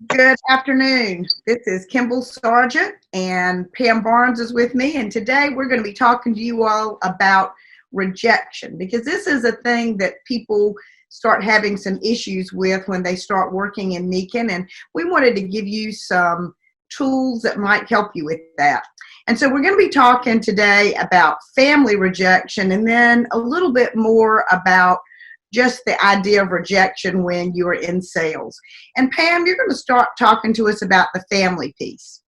Good afternoon. This is Kimball Sargent, and Pam Barnes is with me. And today we're going to be talking to you all about rejection, because this is a thing that people start having some issues with when they start working in Meekin. And we wanted to give you some tools that might help you with that. And so we're going to be talking today about family rejection, and then a little bit more about just the idea of rejection when you are in sales. And Pam, you're going to start talking to us about the family piece.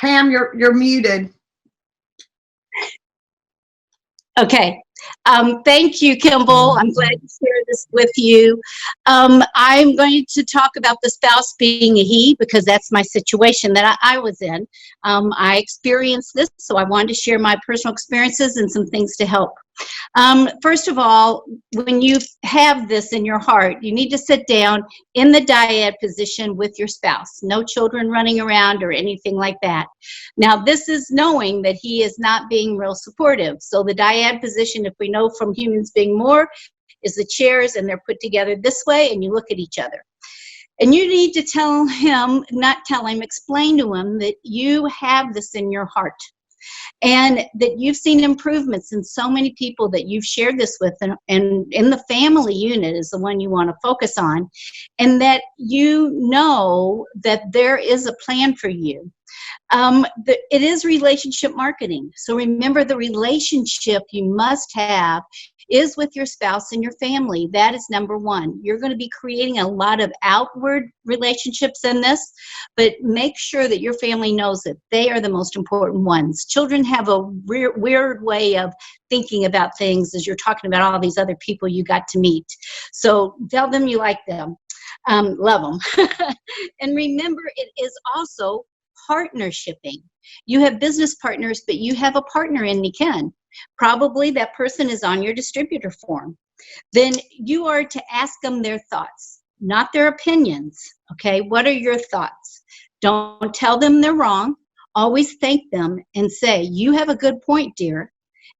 Pam, you're muted. Okay. Thank you, Kimball. I'm glad to share this with you. I'm going to talk about the spouse being a he because that's my situation that I was in. I experienced this, so I wanted to share my personal experiences and some things to help. First of all, when you have this in your heart, you need to sit down in the dyad position with your spouse. No children running around or anything like that. Now, this is knowing that he is not being real supportive. So the dyad position, if we know from humans being more, is the chairs and they're put together this way and you look at each other. And you need to tell him, explain to him that you have this in your heart. And that you've seen improvements in so many people that you've shared this with, and in the family unit is the one you want to focus on, and that you know that there is a plan for you. It is relationship marketing. So remember, the relationship you must have is with your spouse and your family. That is number one. You're going to be creating a lot of outward relationships in this, but make sure that your family knows that they are the most important ones. Children have a weird way of thinking about things as you're talking about all these other people you got to meet. So tell them you like them, love them. And remember, it is also partnershiping. You have business partners, but you have a partner in Meekin. Probably that person is on your distributor form. Then you are to ask them their thoughts, not their opinions. Okay, what are your thoughts? Don't tell them they're wrong. Always thank them and say, you have a good point, dear.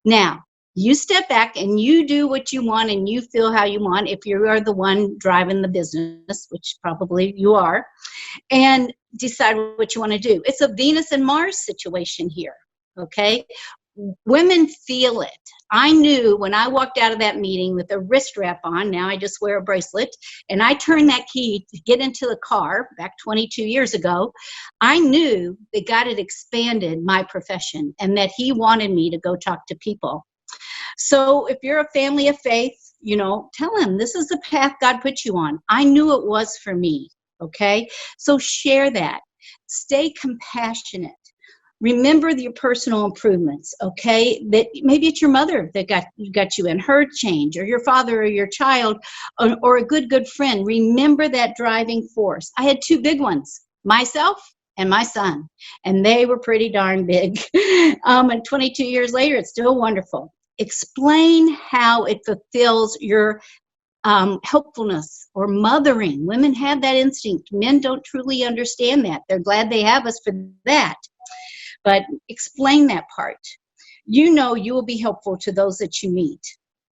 Now, you step back and you do what you want and you feel how you want if you are the one driving the business, which probably you are, and decide what you want to do. It's a Venus and Mars situation here, okay? Women feel it. I knew when I walked out of that meeting with a wrist wrap on, now I just wear a bracelet, and I turned that key to get into the car back 22 years ago, I knew that God had expanded my profession and that he wanted me to go talk to people. So if you're a family of faith, tell him this is the path God put you on. I knew it was for me, okay? So share that. Stay compassionate. Remember your personal improvements, okay? That maybe it's your mother that got you in her change, or your father or your child, or a good friend. Remember that driving force. I had two big ones, myself and my son, and they were pretty darn big. And 22 years later, it's still wonderful. Explain how it fulfills your helpfulness or mothering. Women have that instinct. Men don't truly understand that. They're glad they have us for that. But explain that part. You will be helpful to those that you meet.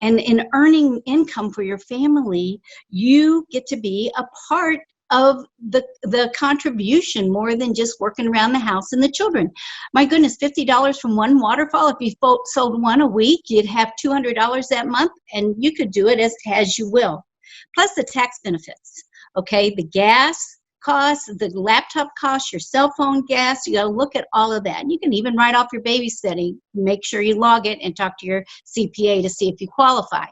And in earning income for your family, you get to be a part of the contribution more than just working around the house and the children. My goodness, $50 from one waterfall. If you sold one a week, you'd have $200 that month, and you could do it as you will. Plus the tax benefits, okay? The gas costs, the laptop costs, your cell phone gas, you got to look at all of that. And you can even write off your babysitting. Make sure you log it and talk to your CPA to see if you qualify.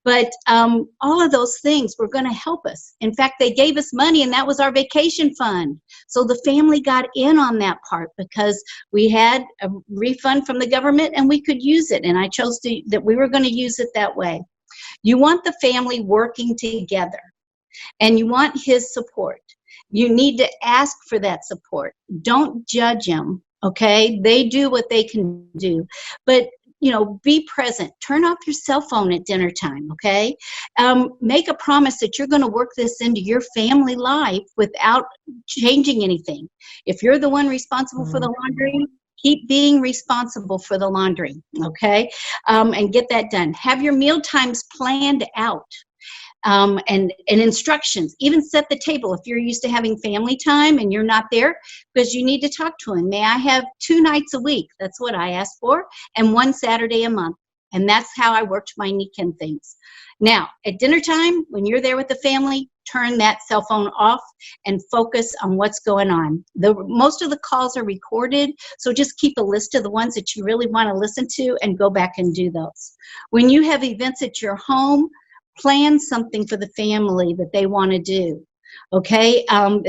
But all of those things were going to help us. In fact, they gave us money, and that was our vacation fund. So the family got in on that part because we had a refund from the government and we could use it. And I chose that we were going to use it that way. You want the family working together, and you want his support. You need to ask for that support. Don't judge them, okay? They do what they can do. But be present. Turn off your cell phone at dinner time, okay? Make a promise that you're going to work this into your family life without changing anything. If you're the one responsible for the laundry, keep being responsible for the laundry, okay? And get that done. Have your meal times planned out. and instructions. Even set the table if you're used to having family time and you're not there, because you need to talk to him. May I have 2 nights a week? That's what I asked for, and 1 Saturday a month. And that's how I worked my Niken things. Now, at dinner time, when you're there with the family, turn that cell phone off and focus on what's going on. Most of the calls are recorded, so just keep a list of the ones that you really want to listen to and go back and do those. When you have events at your home, plan something for the family that they want to do. Okay,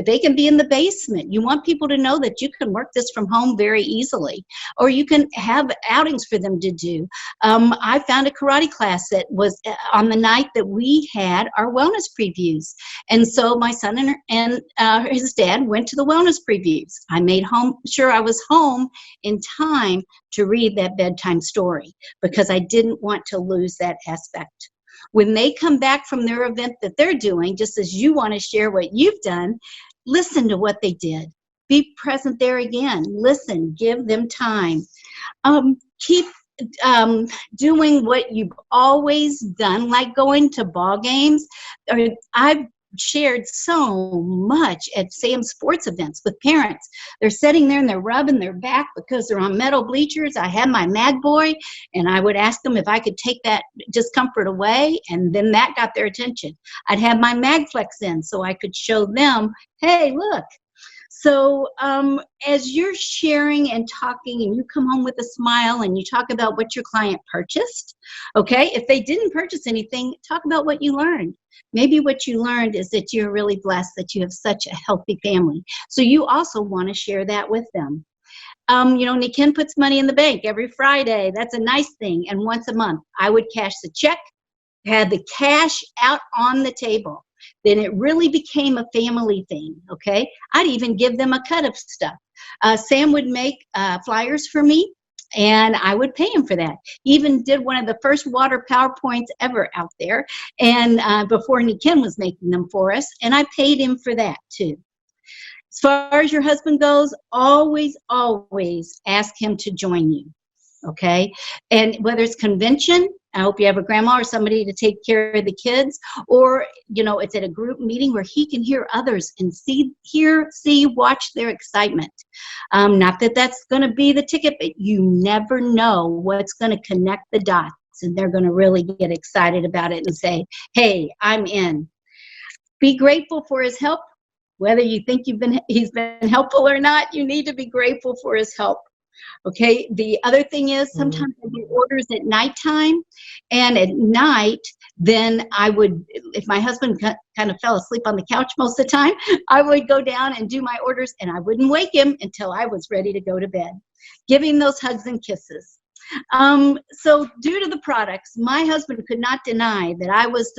they can be in the basement. You want people to know that you can work this from home very easily, or you can have outings for them to do. I found a karate class that was on the night that we had our wellness previews, and so my son and his dad went to the wellness previews. I made sure I was home in time to read that bedtime story because I didn't want to lose that aspect. When they come back from their event that they're doing, just as you want to share what you've done, listen to what they did. Be present there again. Listen, give them time. Keep doing what you've always done, like going to ball games. I've shared so much at Sam's sports events with parents. They're sitting there and they're rubbing their back because they're on metal bleachers. I had my Mag Boy, and I would ask them if I could take that discomfort away, and then that got their attention. I'd have my MagFlex in so I could show them, hey, look. So as you're sharing and talking and you come home with a smile and you talk about what your client purchased, okay, if they didn't purchase anything, talk about what you learned. Maybe what you learned is that you're really blessed that you have such a healthy family. So you also want to share that with them. Niken puts money in the bank every Friday. That's a nice thing. And once a month, I would cash the check, had the cash out on the table. Then it really became a family thing, okay? I'd even give them a cut of stuff. Sam would make flyers for me, and I would pay him for that. He even did one of the first water PowerPoints ever out there, and before Niken was making them for us, and I paid him for that too. As far as your husband goes, always, always ask him to join you, okay? And whether it's convention, I hope you have a grandma or somebody to take care of the kids, or, it's at a group meeting where he can hear others and watch their excitement. Not that that's going to be the ticket, but you never know what's going to connect the dots, and they're going to really get excited about it and say, hey, I'm in. Be grateful for his help. Whether you think he's been helpful or not, you need to be grateful for his help. Okay, the other thing is sometimes I do orders at nighttime, and at night, then I would, if my husband kind of fell asleep on the couch most of the time, I would go down and do my orders, and I wouldn't wake him until I was ready to go to bed. Giving those hugs and kisses. So due to the products, my husband could not deny that I was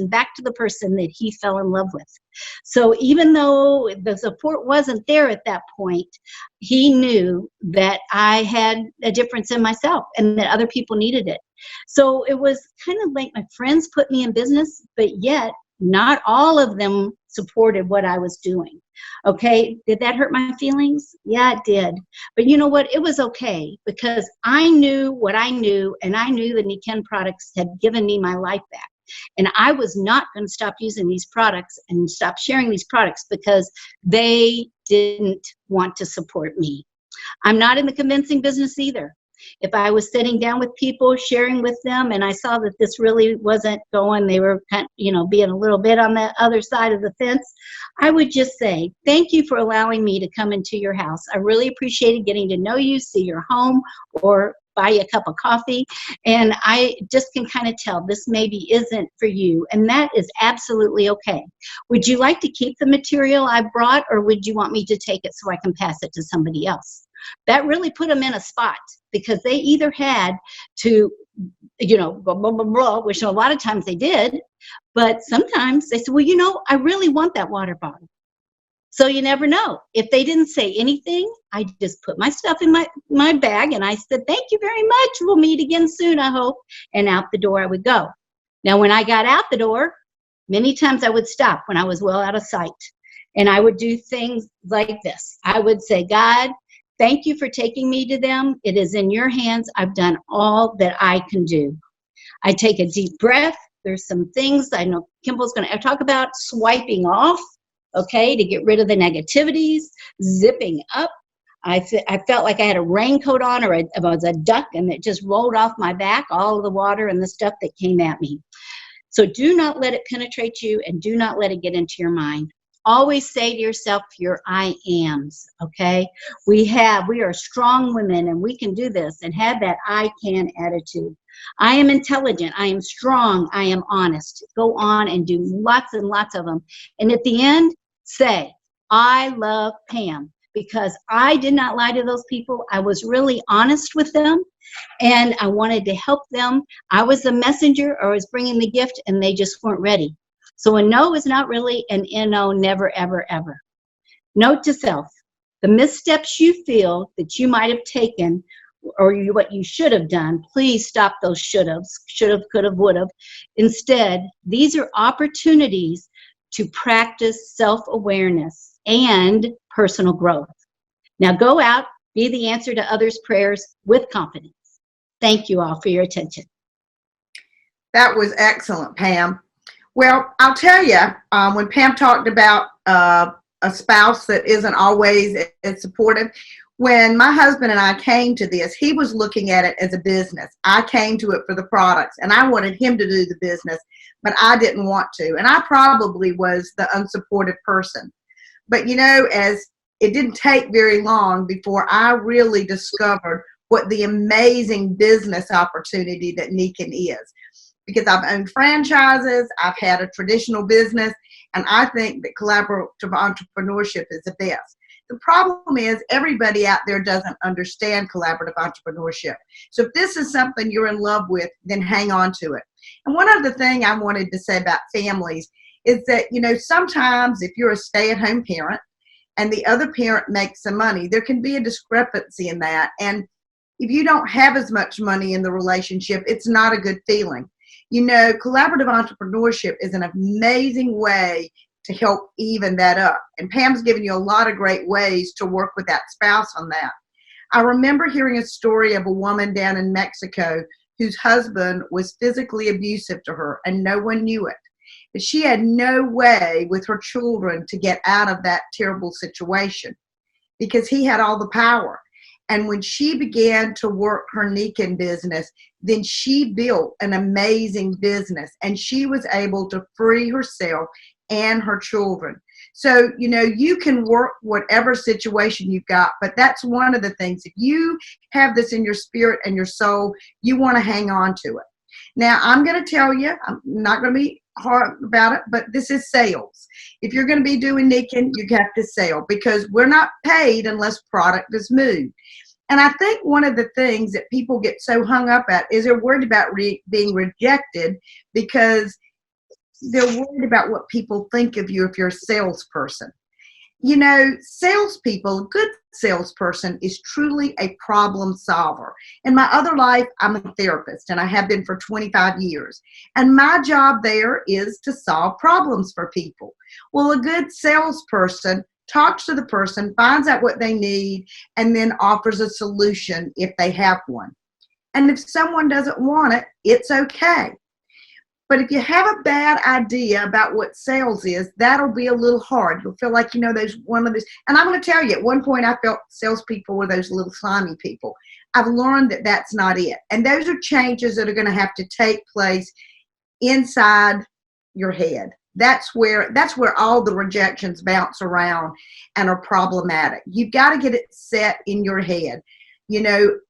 back to the person that he fell in love with. So even though the support wasn't there at that point, he knew that I had a difference in myself and that other people needed it. So it was kind of like my friends put me in business, but yet not all of them supported what I was doing. Okay, did that hurt my feelings? Yeah, it did. But you know what? It was okay because I knew what I knew, and I knew the Niken products had given me my life back. And I was not going to stop using these products and stop sharing these products because they didn't want to support me. I'm not in the convincing business either. If I was sitting down with people, sharing with them, and I saw that this really wasn't going, they were kind of, being a little bit on the other side of the fence, I would just say, thank you for allowing me to come into your house. I really appreciated getting to know you, see your home, or buy you a cup of coffee. And I just can kind of tell this maybe isn't for you. And that is absolutely okay. Would you like to keep the material I brought, or would you want me to take it so I can pass it to somebody else? That really put them in a spot because they either had to, blah, blah, blah, blah, which a lot of times they did, but sometimes they said, well, I really want that water bottle. So you never know. If they didn't say anything, I just put my stuff in my bag and I said, thank you very much. We'll meet again soon, I hope. And out the door I would go. Now, when I got out the door, many times I would stop when I was well out of sight. And I would do things like this. I would say, God, thank you for taking me to them. It is in your hands. I've done all that I can do. I take a deep breath There's some things I know Kimball's going to talk about: swiping off, okay, to get rid of the negativities, zipping up. I felt like I had a raincoat on, or I was a duck, and it just rolled off my back, all of the water and the stuff that came at me. So do not let it penetrate you, and do not let it get into your mind. Always say to yourself your I ams, okay? We are strong women, and we can do this, and have that I can attitude. I am intelligent. I am strong. I am honest. Go on and do lots and lots of them. And at the end, say, I love Pam, because I did not lie to those people. I was really honest with them, and I wanted to help them. I was the messenger, or I was bringing the gift, and they just weren't ready. So a no is not really an NO, never, ever, ever. Note to self: the missteps you feel that you might have taken, or what you should have done, please stop those should have, could have, would have. Instead, these are opportunities to practice self-awareness and personal growth. Now go out, be the answer to others' prayers with confidence. Thank you all for your attention. That was excellent, Pam. Well, I'll tell you, when Pam talked about a spouse that isn't always as supportive, when my husband and I came to this, he was looking at it as a business. I came to it for the products, and I wanted him to do the business, but I didn't want to. And I probably was the unsupportive person. But, as it didn't take very long before I really discovered what the amazing business opportunity that Nikin is. Because I've owned franchises, I've had a traditional business, and I think that collaborative entrepreneurship is the best. The problem is everybody out there doesn't understand collaborative entrepreneurship. So if this is something you're in love with, then hang on to it. And one other thing I wanted to say about families is that, sometimes if you're a stay-at-home parent and the other parent makes some money, there can be a discrepancy in that. And if you don't have as much money in the relationship, it's not a good feeling. Collaborative entrepreneurship is an amazing way to help even that up. And Pam's given you a lot of great ways to work with that spouse on that. I remember hearing a story of a woman down in Mexico whose husband was physically abusive to her, and no one knew it. But she had no way with her children to get out of that terrible situation because he had all the power. And when she began to work her Nikin business, then she built an amazing business, and she was able to free herself and her children. So, you can work whatever situation you've got, but that's one of the things. If you have this in your spirit and your soul, you want to hang on to it. Now, I'm going to tell you, I'm not going to be hard about it, but this is sales. If you're going to be doing Nikin, you have to sell, because we're not paid unless product is moved. And I think one of the things that people get so hung up at is they're worried about being rejected, because they're worried about what people think of you if you're a salesperson. Salespeople, a good salesperson is truly a problem solver. In my other life, I'm a therapist, and I have been for 25 years. And my job there is to solve problems for people. Well, a good salesperson talks to the person, finds out what they need, and then offers a solution if they have one. And if someone doesn't want it, it's okay. But if you have a bad idea about what sales is, that'll be a little hard. You'll feel like, there's one of those. And I'm going to tell you, at one point I felt salespeople were those little slimy people. I've learned that that's not it. And those are changes that are going to have to take place inside your head. That's where all the rejections bounce around and are problematic. You've got to get it set in your head.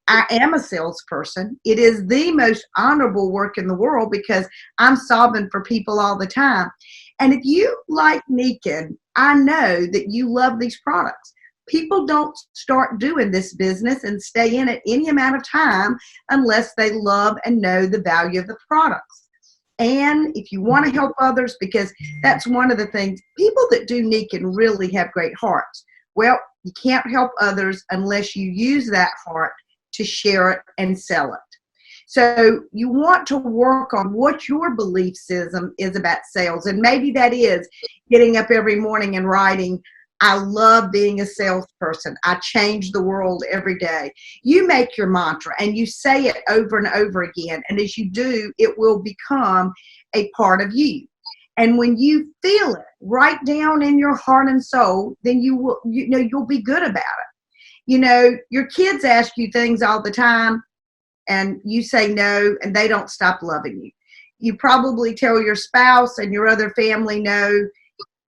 I am a salesperson. It is the most honorable work in the world because I'm solving for people all the time. And if you like Nikin, I know that you love these products. People don't start doing this business and stay in it any amount of time unless they love and know the value of the products. And if you want to help others, because that's one of the things, people that do Nikin really have great hearts. Well, you can't help others unless you use that heart to share it and sell it. So you want to work on what your belief system is about sales. And maybe that is getting up every morning and writing, I love being a salesperson. I change the world every day. You make your mantra and you say it over and over again. And as you do, it will become a part of you. And when you feel it right down in your heart and soul, then you'll be good about it. Your kids ask you things all the time and you say no and they don't stop loving you. You probably tell your spouse and your other family no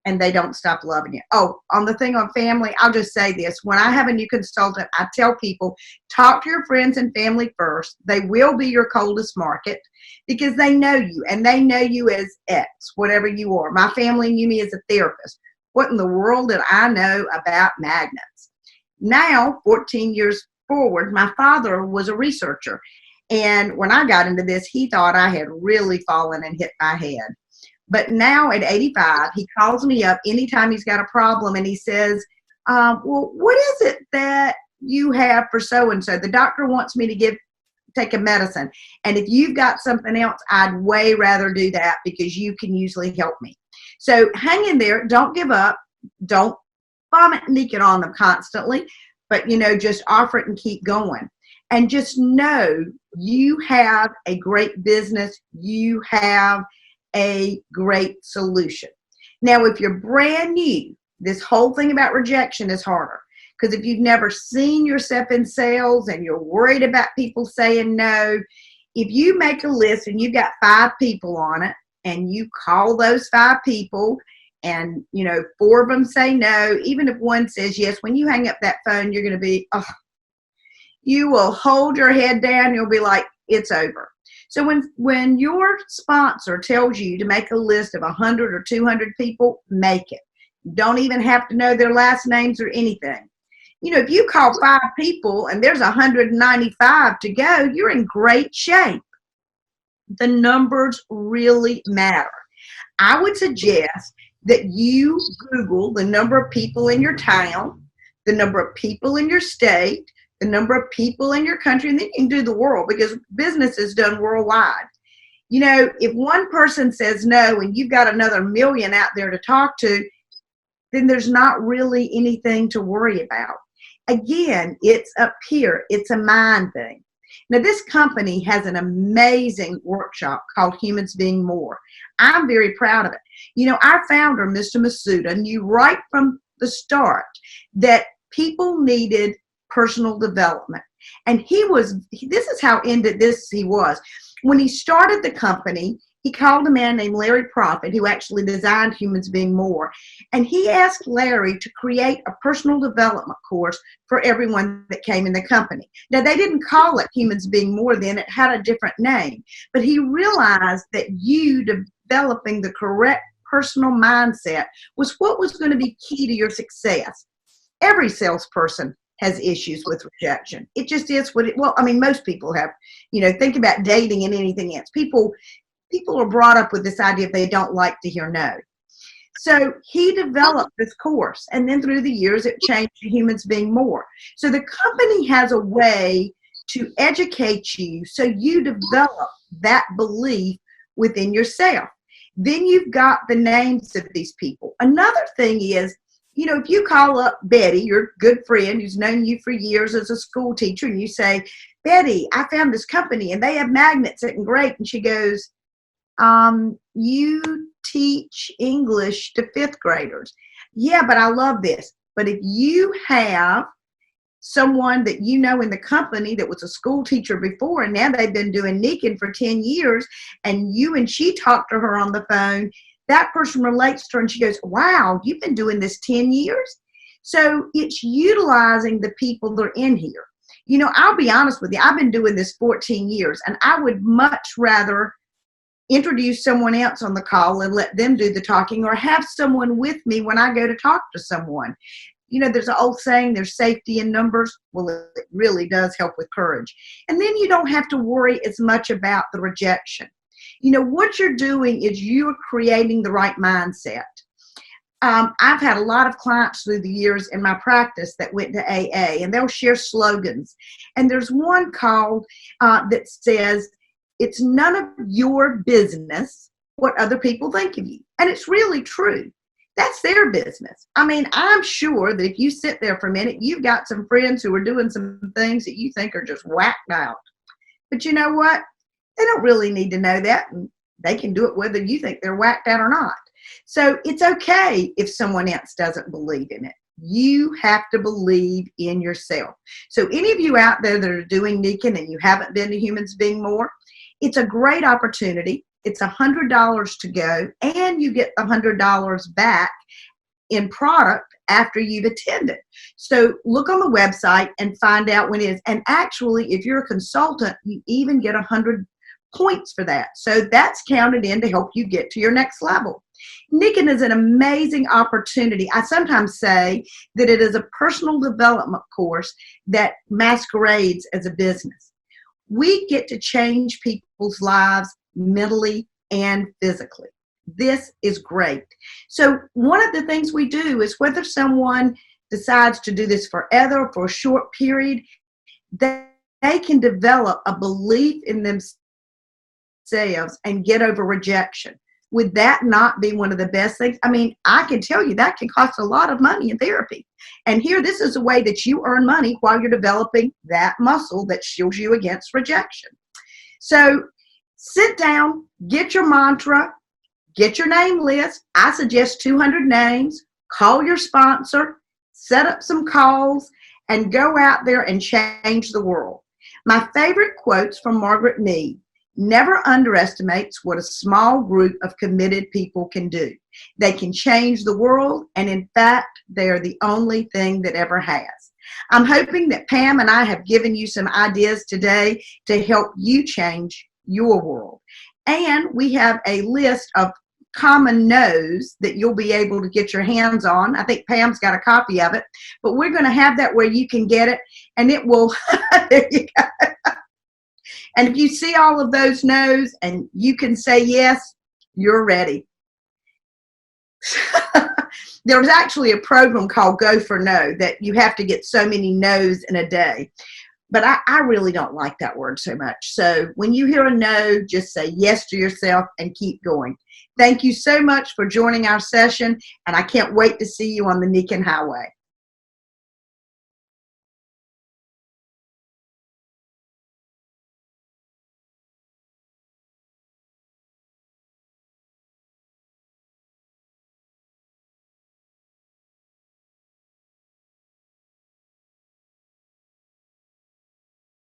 and they don't stop loving you. Oh, on the thing on family, I'll just say this. When I have a new consultant, I tell people, talk to your friends and family first. They will be your coldest market because they know you and they know you as X, whatever you are. My family knew me as a therapist. What in the world did I know about magnets? Now, 14 years forward, my father was a researcher. And when I got into this, he thought I had really fallen and hit my head. But now at 85, he calls me up anytime he's got a problem and he says, well, what is it that you have for so-and-so? The doctor wants me to take a medicine. And if you've got something else, I'd way rather do that because you can usually help me. So hang in there. Don't give up. Don't vomit naked on them constantly, but just offer it and keep going. And just know you have a great business. You have a great solution. Now, if you're brand new, this whole thing about rejection is harder because if you've never seen yourself in sales and you're worried about people saying no, if you make a list and you've got 5 people on it and you call those 5 people and 4 of them say no, even if one says yes, when you hang up that phone, you're going to be, you will hold your head down. You'll be like, it's over. So when your sponsor tells you to make a list of 100 or 200 people, make it. Don't even have to know their last names or anything. If you call 5 people and there's 195 to go, you're in great shape. The numbers really matter. I would suggest that you Google the number of people in your town, the number of people in your state, the number of people in your country, and then you can do the world because business is done worldwide. If one person says no and you've got another million out there to talk to, then there's not really anything to worry about. Again, it's up here. It's a mind thing. Now, this company has an amazing workshop called Humans Being More. I'm very proud of it. Our founder, Mr. Masuda, knew right from the start that people needed personal development. And this is how into this he was. When he started the company, he called a man named Larry Prophet, who actually designed Humans Being More. And he asked Larry to create a personal development course for everyone that came in the company. Now, they didn't call it Humans Being More then. It had a different name. But he realized that you developing the correct personal mindset was what was going to be key to your success. Every salesperson has issues with rejection. It just is most people have. Think about dating and anything else. People are brought up with this idea if they don't like to hear no. So he developed this course, and then through the years, it changed to Humans Being More. So the company has a way to educate you so you develop that belief within yourself. Then you've got the names of these people. Another thing is, if you call up Betty, your good friend who's known you for years as a school teacher, and you say, Betty, I found this company and they have magnets and great. And she goes, you teach English to 5th graders. Yeah, but I love this. But if you have someone that in the company that was a school teacher before, and now they've been doing Nikin for 10 years, and you and she talk to her on the phone, that person relates to her and she goes, wow, you've been doing this 10 years? So it's utilizing the people that are in here. I'll be honest with you, I've been doing this 14 years, and I would much rather introduce someone else on the call and let them do the talking, or have someone with me when I go to talk to someone. There's an old saying, there's safety in numbers. Well, it really does help with courage. And then you don't have to worry as much about the rejection. What you're doing is you're creating the right mindset. I've had a lot of clients through the years in my practice that went to AA, and they'll share slogans. And there's one called that says, it's none of your business what other people think of you. And it's really true. That's their business. I'm sure that if you sit there for a minute, you've got some friends who are doing some things that you think are just whacked out. But you know what? They don't really need to know that. And They can do it whether you think they're whacked out or not. So it's okay if someone else doesn't believe in it. You have to believe in yourself. So any of you out there that are doing Nikin and you haven't been to Humans Being More, it's a great opportunity. It's $100 to go, and you get $100 back in product after you've attended. So look on the website and find out when it is. And actually, if you're a consultant, you even get 100 points for that. So that's counted in to help you get to your next level. Nikin is an amazing opportunity. I sometimes say that it is a personal development course that masquerades as a business. We get to change people's lives mentally and physically. This is great. So one of the things we do is whether someone decides to do this forever or for a short period, they can develop a belief in themselves and get over rejection. Would that not be one of the best things? I mean, I can tell you that can cost a lot of money in therapy. And here, this is a way that you earn money while you're developing that muscle that shields you against rejection. So sit down, get your mantra, get your name list. I suggest 200 names. Call your sponsor, set up some calls, and go out there and change the world. My favorite quotes from Margaret Mead: never underestimates what a small group of committed people can do. They can change the world, and in fact, they are the only thing that ever has. I'm hoping that Pam and I have given you some ideas today to help you change your world. And we have a list of common no's that you'll be able to get your hands on. I think Pam's got a copy of it, but we're going to have that where you can get it, and it will, there you go. And if you see all of those no's and you can say yes, you're ready. There was actually a program called Go for No that you have to get so many no's in a day. But I really don't like that word so much. So when you hear a no, just say yes to yourself and keep going. Thank you so much for joining our session, and I can't wait to see you on the Nikin Highway.